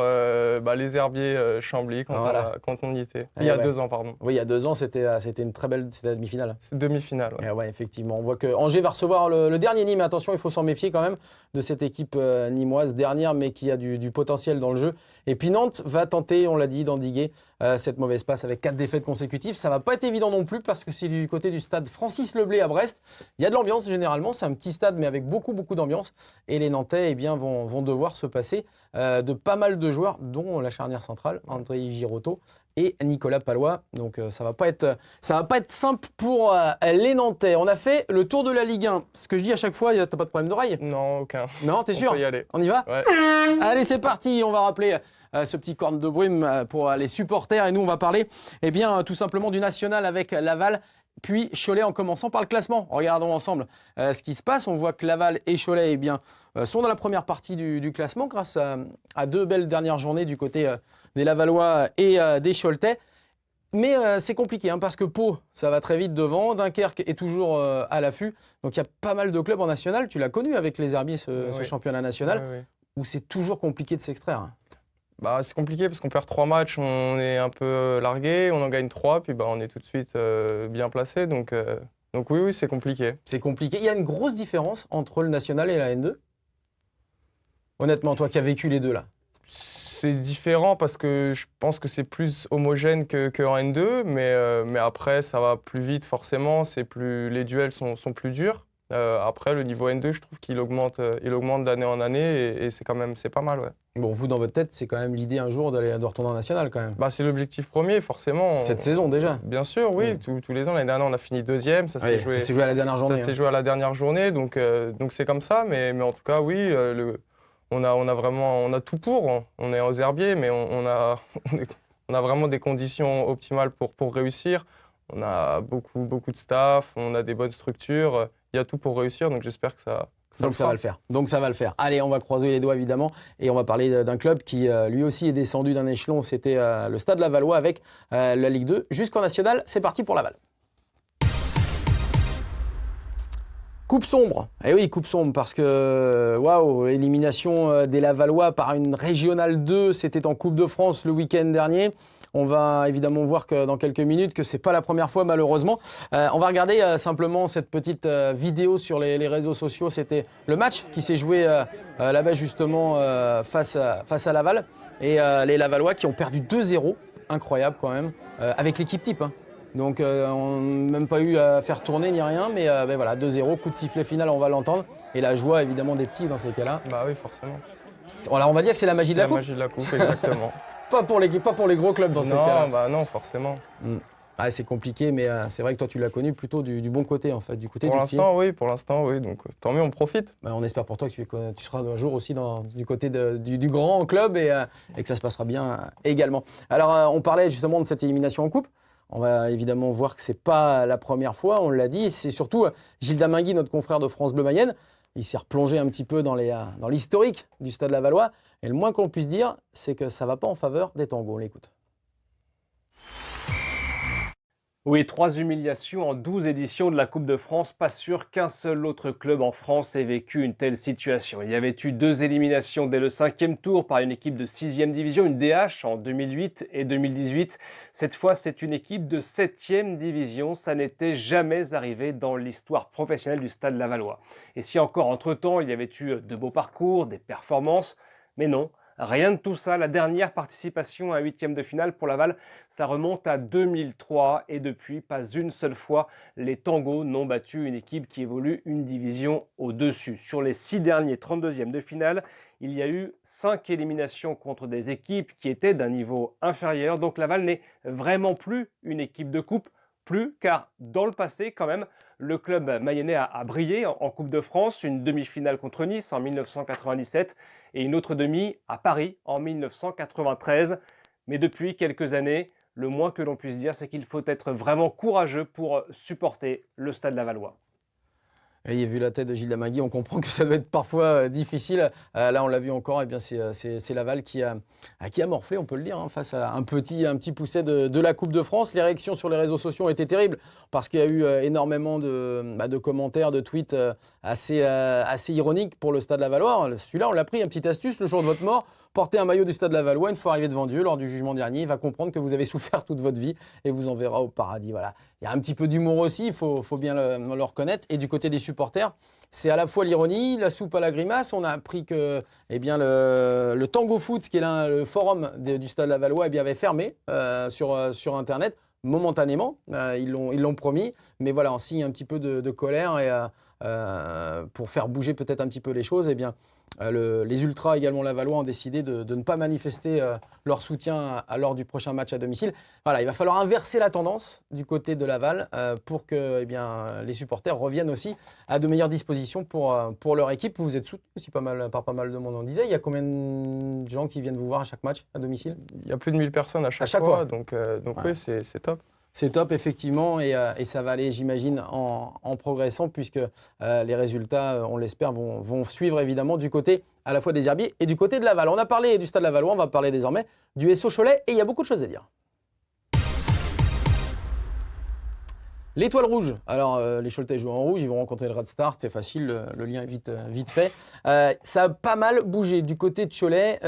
S2: les Herbiers Chambly quand on y était. Il y a 2 ans, pardon.
S1: Oui, il y a 2 ans, c'était une très belle demi-finale.
S2: C'est demi-finale, ouais.
S1: Ouais, effectivement. On voit que Angers va recevoir le dernier Nîmes. Attention, il faut s'en méfier quand même de cette équipe nîmoise, dernière, mais qui a du potentiel dans le jeu. Et puis Nantes va tenter, on l'a dit, d'endiguer cette mauvaise passe avec 4 défaites consécutives. Ça va pas être évident non plus parce que c'est du côté du stade Francis Leblay à Brest. Il y a de l'ambiance généralement, c'est un petit stade mais avec beaucoup d'ambiance. Et les Nantais vont devoir se passer de pas mal de joueurs, dont la charnière centrale, André Girotto et Nicolas Palois. Donc ça va pas être simple pour les Nantais. On a fait le tour de la Ligue 1. Ce que je dis à chaque fois, t'as pas de problème d'oreille?
S2: Non, aucun.
S1: Non, t'es sûr?
S2: On peut y aller.
S1: On y va?
S2: Ouais.
S1: Allez, c'est parti. On va rappeler ce petit corne de brume pour les supporters. Et nous, on va parler tout simplement du national avec Laval, puis Cholet en commençant par le classement. Regardons ensemble ce qui se passe. On voit que Laval et Cholet sont dans la première partie du classement grâce à 2 belles dernières journées du côté des Lavallois et des Choletais. Mais c'est compliqué parce que Pau, ça va très vite devant. Dunkerque est toujours à l'affût. Donc il y a pas mal de clubs en national. Tu l'as connu avec les Herbiers, ce championnat national, où c'est toujours compliqué de s'extraire.
S2: Bah, c'est compliqué parce qu'on perd 3 matchs, on est un peu largué, on en gagne 3, puis on est tout de suite bien placé. Donc oui, c'est compliqué.
S1: C'est compliqué. Il y a une grosse différence entre le national et la N2 ? Honnêtement, toi qui as vécu les deux là.
S2: C'est différent parce que je pense que c'est plus homogène qu'en N2, mais après ça va plus vite forcément, les duels sont plus durs. Après, le niveau N2, je trouve qu'il augmente d'année en année et c'est pas mal, ouais.
S1: Bon, vous, dans votre tête, c'est quand même l'idée un jour de retourner en national quand même.
S2: Bah, c'est l'objectif premier, forcément.
S1: Cette saison déjà?
S2: Bien sûr, oui. Tous les ans, l'année dernière, on a fini 2e. Ça s'est joué
S1: à la dernière journée.
S2: Ça s'est joué à la dernière journée, donc c'est comme ça. Mais en tout cas, oui, on a tout pour. On est aux Herbiers, mais on a vraiment des conditions optimales pour réussir. On a beaucoup de staff, on a des bonnes structures. Il y a tout pour réussir, donc j'espère que ça
S1: va le faire. Donc ça va le faire. Allez, on va croiser les doigts évidemment et on va parler d'un club qui lui aussi est descendu d'un échelon. C'était le Stade Lavallois avec la Ligue 2 jusqu'en National. C'est parti pour Laval. Coupe sombre. Eh oui, coupe sombre parce que waouh, l'élimination des Lavallois par une régionale 2, c'était en Coupe de France le week-end dernier. On va évidemment voir que dans quelques minutes que c'est pas la première fois malheureusement. On va regarder simplement cette petite vidéo sur les réseaux sociaux. C'était le match qui s'est joué là-bas justement face à Laval. Et les Lavallois qui ont perdu 2-0. Incroyable quand même. Avec l'équipe type. Donc on n'a même pas eu à faire tourner ni rien. Mais voilà, 2-0, coup de sifflet final, on va l'entendre. Et la joie évidemment des petits dans ces cas-là.
S2: Bah oui, forcément.
S1: Alors on va dire que c'est la magie de la coupe.
S2: C'est la magie de la coupe, exactement.
S1: Pas pour les gros clubs dans ces cas-là.
S2: Bah non, forcément.
S1: Ah, c'est compliqué, mais c'est vrai que toi, tu l'as connu plutôt du bon côté, en fait, du côté
S2: Pour
S1: du pied.
S2: l'instant, oui. Donc, tant mieux, on profite.
S1: Bah, on espère pour toi que tu seras un jour aussi du côté du grand club et que ça se passera bien également. Alors, on parlait justement de cette élimination en coupe. On va évidemment voir que ce n'est pas la première fois, on l'a dit. C'est surtout Gilles Damingui, notre confrère de France Bleu Mayenne. Il s'est replongé un petit peu dans l'historique du Stade Lavallois. Et le moins qu'on puisse dire, c'est que ça ne va pas en faveur des tangos. On l'écoute.
S7: Oui, 3 humiliations en 12 éditions de la Coupe de France. Pas sûr qu'un seul autre club en France ait vécu une telle situation. Il y avait eu 2 éliminations dès le 5e tour par une équipe de 6e division, une DH en 2008 et 2018. Cette fois, c'est une équipe de 7e division. Ça n'était jamais arrivé dans l'histoire professionnelle du Stade Lavallois. Et si encore entre-temps, il y avait eu de beaux parcours, des performances, mais non. Rien de tout ça. La dernière participation à un 8e de finale pour Laval, ça remonte à 2003 et depuis, pas une seule fois, les Tangos n'ont battu une équipe qui évolue une division au-dessus. Sur les 6 derniers 32e de finale, il y a eu 5 éliminations contre des équipes qui étaient d'un niveau inférieur. Donc Laval n'est vraiment plus une équipe de coupe. Plus, car dans le passé, quand même, le club mayennais a brillé en Coupe de France, une demi-finale contre Nice en 1997 et une autre demi à Paris en 1993. Mais depuis quelques années, le moins que l'on puisse dire, c'est qu'il faut être vraiment courageux pour supporter le Stade Lavallois.
S1: Et vu la tête de Gilles Damingui, on comprend que ça doit être parfois difficile. Là, on l'a vu encore, eh bien, c'est Laval qui a morflé, on peut le dire, hein, face à un petit pousset de la Coupe de France. Les réactions sur les réseaux sociaux ont été terribles parce qu'il y a eu énormément de commentaires, de tweets assez ironiques pour le Stade Lavallois. Celui-là, on l'a pris, une petite astuce, le jour de votre mort. Portez un maillot du Stade Lavallois, une fois arrivé devant Dieu, lors du jugement dernier, il va comprendre que vous avez souffert toute votre vie et vous enverra au paradis. Voilà. Il y a un petit peu d'humour aussi, il faut bien le reconnaître. Et du côté des supporters, c'est à la fois l'ironie, la soupe à la grimace. On a appris que le Tango Foot, qui est le forum du Stade Lavallois, avait fermé sur Internet, momentanément. Ils l'ont promis. Mais voilà, on signe un petit peu de colère et pour faire bouger peut-être un petit peu les choses, les ultras également lavallois ont décidé de ne pas manifester leur soutien lors du prochain match à domicile. Voilà, il va falloir inverser la tendance du côté de Laval pour que les supporters reviennent aussi à de meilleures dispositions pour leur équipe. Vous êtes soutenu aussi par pas mal de monde. On disait, il y a combien de gens qui viennent vous voir à chaque match à domicile ?
S2: Il y a plus de 1000 personnes à chaque fois. Donc ouais. Oui, c'est top.
S1: C'est top, effectivement, et ça va aller, j'imagine, en progressant, puisque les résultats, on l'espère, vont suivre, évidemment, du côté à la fois des herbiers et du côté de Laval. On a parlé du Stade Lavallois, on va parler désormais du SO Cholet, et il y a beaucoup de choses à dire. L'Étoile Rouge. Alors, les Choletais jouent en rouge, ils vont rencontrer le Red Star, c'était facile, le lien est vite fait. Ça a pas mal bougé du côté de Cholet,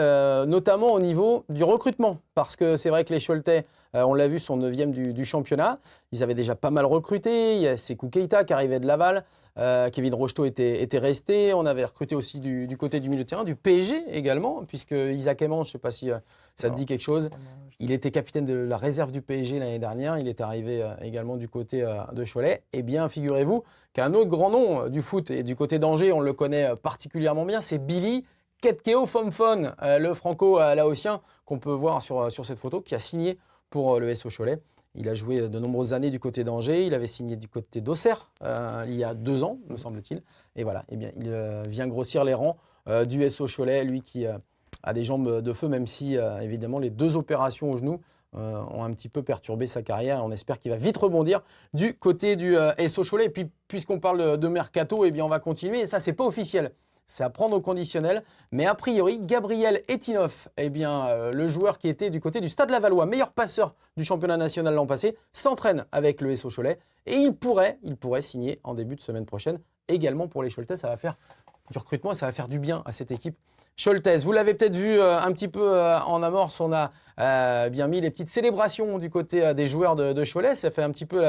S1: notamment au niveau du recrutement, parce que c'est vrai que les Choletais, on l'a vu, sont 9e du championnat. Ils avaient déjà pas mal recruté. Il y a Sekou Keita qui arrivait de Laval. Kevin Rocheteau était resté. On avait recruté aussi du côté du milieu de terrain, du PSG également, puisque Isaac Aymon, je ne sais pas si ça te dit quelque chose. Il était capitaine de la réserve du PSG l'année dernière. Il est arrivé également du côté de Cholet. Eh bien, figurez-vous qu'un autre grand nom du foot, et du côté d'Angers, on le connaît particulièrement bien, c'est Billy Ketkeo Fomfon, le franco-laotien qu'on peut voir sur cette photo, qui a signé pour le SO Cholet. Il a joué de nombreuses années du côté d'Angers. Il avait signé du côté d'Auxerre il y a 2 ans, me semble-t-il. Et voilà, eh bien, il vient grossir les rangs du SO Cholet, lui qui a des jambes de feu, même si, évidemment, les 2 opérations au genou ont un petit peu perturbé sa carrière. On espère qu'il va vite rebondir du côté du SO Cholet. Et puis, puisqu'on parle de mercato, eh bien, on va continuer. Et ça, c'est pas officiel. C'est à prendre au conditionnel. Mais a priori, Gabriel Etinov, eh bien, le joueur qui était du côté du Stade Lavallois, meilleur passeur du championnat national l'an passé, s'entraîne avec le SO Cholet. Et il pourrait signer en début de semaine prochaine. Également pour les Choletais, ça va faire du recrutement et ça va faire du bien à cette équipe choletaise. Vous l'avez peut-être vu un petit peu en amorce. On a bien mis les petites célébrations du côté des joueurs de Cholet. Ça fait un petit peu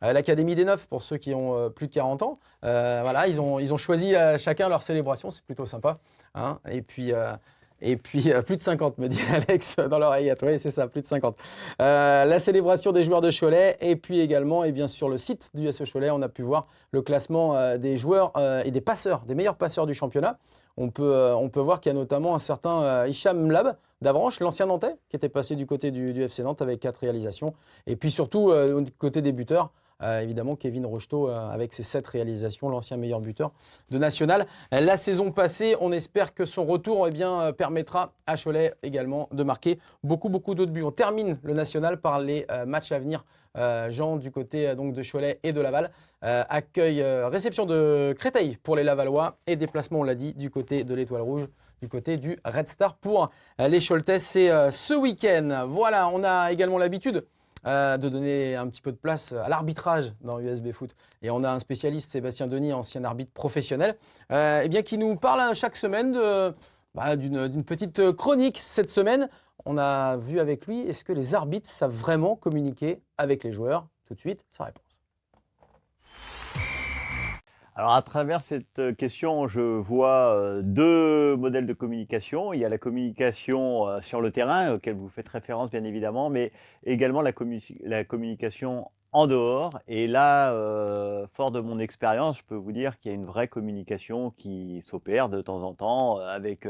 S1: l'Académie des Neufs pour ceux qui ont plus de 40 ans. Voilà, ils ont choisi chacun leur célébration, c'est plutôt sympa. Hein. Et puis Et puis, plus de 50, me dit Alex dans l'oreillette. Oui, c'est ça, plus de 50. La célébration des joueurs de Cholet. Et puis également, et bien sur le site du SE Cholet, on a pu voir le classement des joueurs et des passeurs, des meilleurs passeurs du championnat. On peut voir qu'il y a notamment un certain Hicham Lab d'Avranches, l'ancien Nantais, qui était passé du côté du FC Nantes avec 4 réalisations. Et puis surtout, du côté des buteurs, évidemment, Kevin Rocheteau avec ses 7 réalisations, l'ancien meilleur buteur de National. La saison passée, on espère que son retour permettra à Cholet également de marquer beaucoup d'autres buts. On termine le National par les matchs à venir. Jean, du côté donc, de Cholet et de Laval, réception de Créteil pour les Lavallois et déplacement, on l'a dit, du côté de l'Étoile Rouge, du côté du Red Star pour les Choletais. C'est ce week-end. Voilà, on a également l'habitude de donner un petit peu de place à l'arbitrage dans USB Foot. Et on a un spécialiste, Sébastien Denis, ancien arbitre professionnel, qui nous parle chaque semaine d'une petite chronique. Cette semaine, on a vu avec lui, est-ce que les arbitres savent vraiment communiquer avec les joueurs? Tout de suite, sa réponse.
S8: Alors à travers cette question, je vois 2 modèles de communication. Il y a la communication sur le terrain, auquel vous faites référence bien évidemment, mais également la communication en dehors. Et là, fort de mon expérience, je peux vous dire qu'il y a une vraie communication qui s'opère de temps en temps avec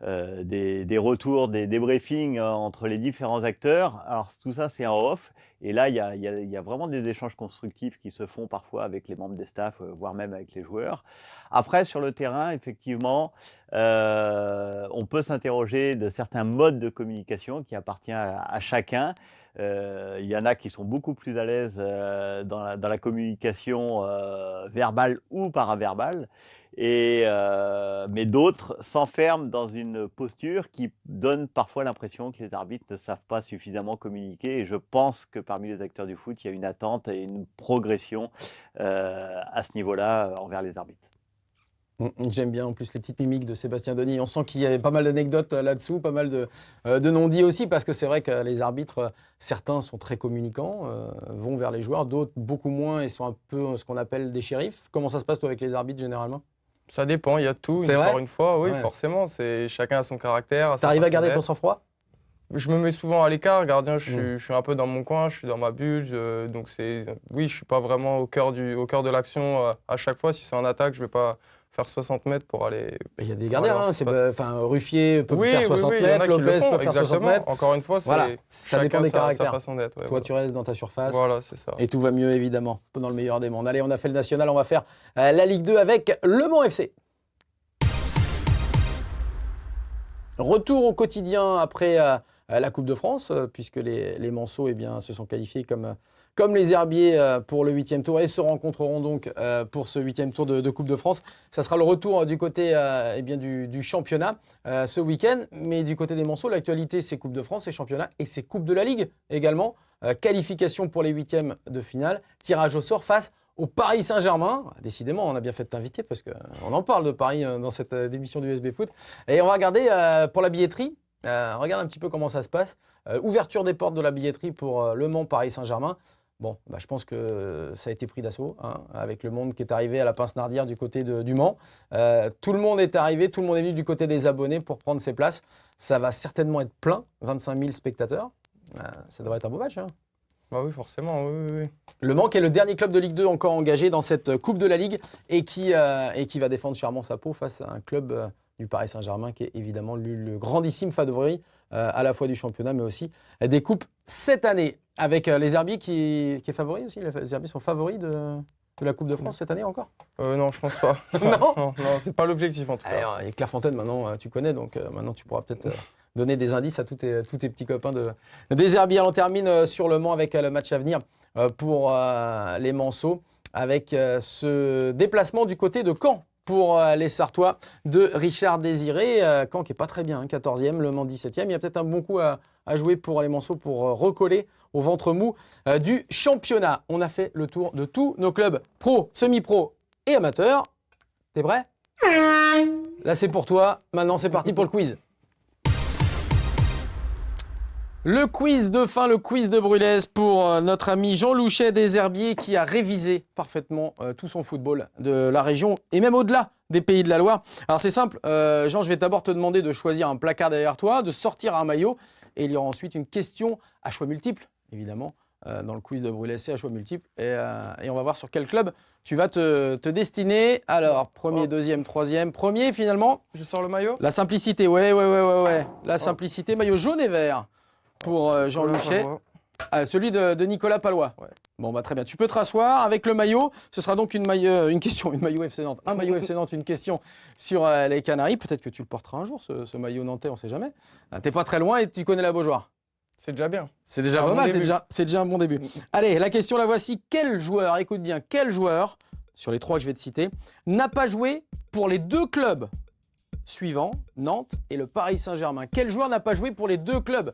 S8: des retours, des débriefings entre les différents acteurs. Alors tout ça, c'est en off. Et là, il y a vraiment des échanges constructifs qui se font parfois avec les membres des staffs, voire même avec les joueurs. Après, sur le terrain, effectivement, on peut s'interroger de certains modes de communication qui appartiennent à chacun. Il y en a qui sont beaucoup plus à l'aise dans la communication verbale ou paraverbale. Mais d'autres s'enferment dans une posture qui donne parfois l'impression que les arbitres ne savent pas suffisamment communiquer. Et je pense que parmi les acteurs du foot, il y a une attente et une progression à ce niveau-là envers les arbitres.
S1: J'aime bien en plus les petites mimiques de Sébastien Denis. On sent qu'il y a pas mal d'anecdotes là-dessous, pas mal de non-dits aussi, parce que c'est vrai que les arbitres, certains sont très communicants, vont vers les joueurs, d'autres beaucoup moins et sont un peu ce qu'on appelle des shérifs. Comment ça se passe toi avec les arbitres généralement?
S2: Ça dépend, il y a tout, encore une fois, oui, forcément, chacun a son caractère.
S1: T'arrives à garder ton sang-froid?
S2: Je me mets souvent à l'écart, gardien, je suis un peu dans mon coin, je suis dans ma bulle, donc oui, je suis pas vraiment au cœur de l'action à chaque fois. Si c'est en attaque, je vais pas faire 60 mètres pour aller...
S1: Il y a des gardiens, Ruffier peut faire 60 mètres, Lopez peut faire 60 mètres.
S2: Encore une fois,
S1: ça dépend des caractères.
S2: Sa façon d'être.
S1: Toi, tu restes dans ta surface.
S2: Voilà, c'est ça.
S1: Et tout va mieux, évidemment, dans le meilleur des mondes. Allez, on a fait le National, on va faire la Ligue 2 avec Le Mans FC. Retour au quotidien après la Coupe de France, puisque les Manceaux se sont qualifiés comme les Herbiers pour le 8e tour et se rencontreront donc pour ce 8e tour de Coupe de France. Ça sera le retour du côté du championnat ce week-end. Mais du côté des Manceaux, l'actualité, c'est Coupe de France, c'est championnat et c'est Coupe de la Ligue également. Qualification pour les 8e de finale, tirage au sort face au Paris Saint-Germain. Décidément, on a bien fait de t'inviter parce qu'on en parle de Paris dans cette émission du USB Foot. Et on va regarder pour la billetterie. Regarde un petit peu comment ça se passe. Ouverture des portes de la billetterie pour Le Mans Paris Saint-Germain. Bon, je pense que ça a été pris d'assaut avec le monde qui est arrivé à la Pince-Nardière du côté du Mans. Tout le monde est arrivé, tout le monde est venu du côté des abonnés pour prendre ses places. Ça va certainement être plein, 25 000 spectateurs. Ça devrait être un beau match.
S2: Bah oui, forcément, oui.
S1: Le Mans qui est le dernier club de Ligue 2 encore engagé dans cette Coupe de la Ligue et qui va défendre chèrement sa peau face à un club du Paris Saint-Germain qui est évidemment le grandissime favori à la fois du championnat mais aussi des coupes cette année. Avec les Herbiers qui est favori aussi. Les Herbiers sont favoris de la Coupe de France cette année encore?
S2: Non, je pense pas.
S1: Non,
S2: c'est pas l'objectif en tout cas.
S1: Alors, et Clairefontaine, maintenant, tu connais, donc maintenant tu pourras peut-être donner des indices à tous tes petits copains des Herbiers. On termine sur Le Mans avec le match à venir pour les Manceaux, avec ce déplacement du côté de Caen pour les Sartois de Richard Désiré. Caen qui n'est pas très bien, 14e, Le Mans 17e. Il y a peut-être un bon coup à jouer pour les Manceaux pour recoller au ventre mou du championnat. On a fait le tour de tous nos clubs pro, semi-pro et amateurs. T'es prêt? Là, c'est pour toi. Maintenant, c'est parti pour le quiz. Le quiz de fin, le quiz de Brulès pour notre ami Jean Louchet des Herbiers qui a révisé parfaitement tout son football de la région et même au-delà des Pays de la Loire. Alors c'est simple, Jean, je vais d'abord te demander de choisir un placard derrière toi, de sortir un maillot et il y aura ensuite une question à choix multiples, évidemment, dans le quiz de Brulès, c'est à choix multiples et on va voir sur quel club tu vas te destiner. Alors, premier, deuxième, troisième, premier finalement.
S2: Je sors le maillot.
S1: La simplicité, ouais. La simplicité, maillot jaune et vert. Pour Jean Louchet, celui de Nicolas Palois.
S2: Ouais.
S1: Bon, bah, très bien. Tu peux te rasseoir avec le maillot. Ce sera donc une question, une maillot FC Nantes. Un maillot FC Nantes, une question sur les Canaries. Peut-être que tu le porteras un jour, ce maillot nantais, on ne sait jamais. T'es pas très loin et tu connais la Beaujoire.
S2: C'est déjà bien.
S1: C'est déjà pas mal, c'est déjà un bon début. Allez, la question, la voici. Quel joueur, écoute bien, quel joueur, sur les 3 que je vais te citer, n'a pas joué pour les 2 clubs suivants, Nantes et le Paris Saint-Germain? Quel joueur n'a pas joué pour les 2 clubs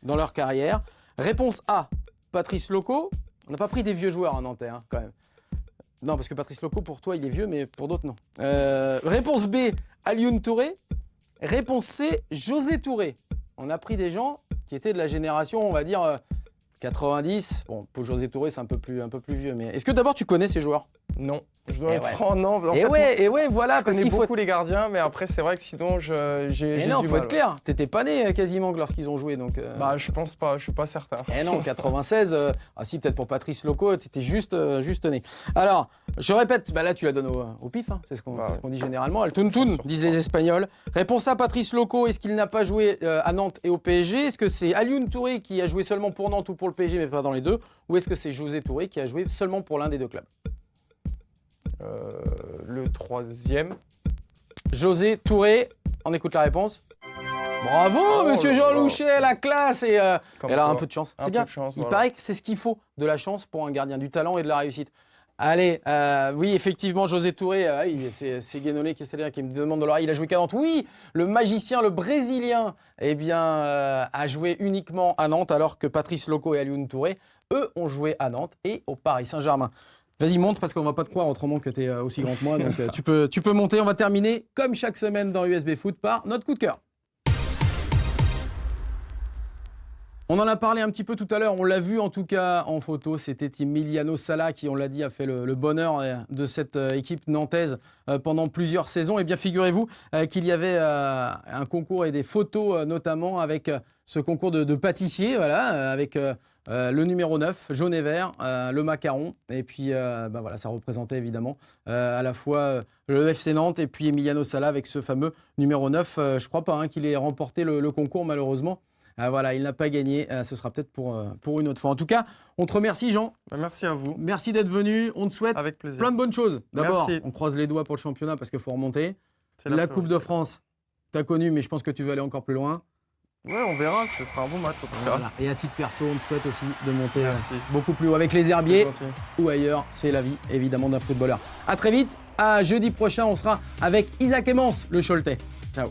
S1: dans leur carrière? Réponse A, Patrice Loco. On n'a pas pris des vieux joueurs en Nantais, quand même. Non, parce que Patrice Loco, pour toi, il est vieux, mais pour d'autres, non. Réponse B, Alioune Touré. Réponse C, José Touré. On a pris des gens qui étaient de la génération, on va dire, 90. Bon, pour José Touré, c'est un peu plus vieux. Mais est-ce que d'abord, tu connais ces joueurs?
S2: Non, je dois être franc, non.
S1: Et ouais, voilà.
S2: Je connais beaucoup les gardiens, mais après, c'est vrai que sinon, j'ai
S1: non,
S2: du
S1: faut
S2: mal.
S1: être clair. T'étais pas né quasiment lorsqu'ils ont joué, donc.
S2: Bah, je pense pas, je suis pas certain.
S1: Eh non, 96. Ah si, peut-être pour Patrice Loco, t'étais juste né. Alors, je répète, bah là, tu la donnes au pif. C'est ce qu'on dit généralement. El Tuntun, disent les Espagnols. Réponse A, Patrice Loco. Est-ce qu'il n'a pas joué à Nantes et au PSG? Est-ce que c'est Alioune Touré qui a joué seulement pour Nantes ou pour le PSG, mais pas dans les deux? Ou est-ce que c'est José Touré qui a joué seulement pour l'un des 2 clubs?
S2: Le 3e.
S1: José Touré, on écoute la réponse. Bravo, monsieur Jean Louchet, la classe. Et elle a un peu de chance. C'est bien. Il paraît que c'est ce qu'il faut, de la chance pour un gardien, du talent et de la réussite. Allez, oui, effectivement, José Touré, c'est Guénolé qui me demande de l'oreille. Il a joué qu'à Nantes. Oui, le magicien, le Brésilien, a joué uniquement à Nantes, alors que Patrice Loco et Alioune Touré, eux, ont joué à Nantes et au Paris Saint-Germain. Vas-y, monte, parce qu'on va pas te croire autrement que tu es aussi grand que moi. Donc, tu peux monter. On va terminer, comme chaque semaine dans USB Foot, par notre coup de cœur. On en a parlé un petit peu tout à l'heure, on l'a vu en tout cas en photo, c'était Emiliano Sala qui, on l'a dit, a fait le bonheur de cette équipe nantaise pendant plusieurs saisons. Et bien figurez-vous qu'il y avait un concours et des photos notamment avec ce concours de pâtissier, voilà, avec le numéro 9, jaune et vert, le macaron. Et puis voilà, ça représentait évidemment à la fois le FC Nantes et puis Emiliano Sala avec ce fameux numéro 9. Je ne crois pas qu'il ait remporté le concours malheureusement. Voilà, il n'a pas gagné. Ce sera peut-être pour une autre fois. En tout cas, on te remercie, Jean.
S2: Merci à vous.
S1: Merci d'être venu. On te souhaite
S2: Avec plaisir.
S1: plein de bonnes choses. D'abord,
S2: Merci.
S1: on croise les doigts pour le championnat parce qu'il faut remonter. La Coupe de France, tu as connu, mais je pense que tu veux aller encore plus loin.
S2: Ouais, on verra. Ce sera un bon match.
S1: Voilà. Et à titre perso, on te souhaite aussi de monter beaucoup plus haut avec les Herbiers ou ailleurs. C'est la vie, évidemment, d'un footballeur. À très vite. À jeudi prochain, on sera avec Isaac Emmens, le Choletais. Ciao.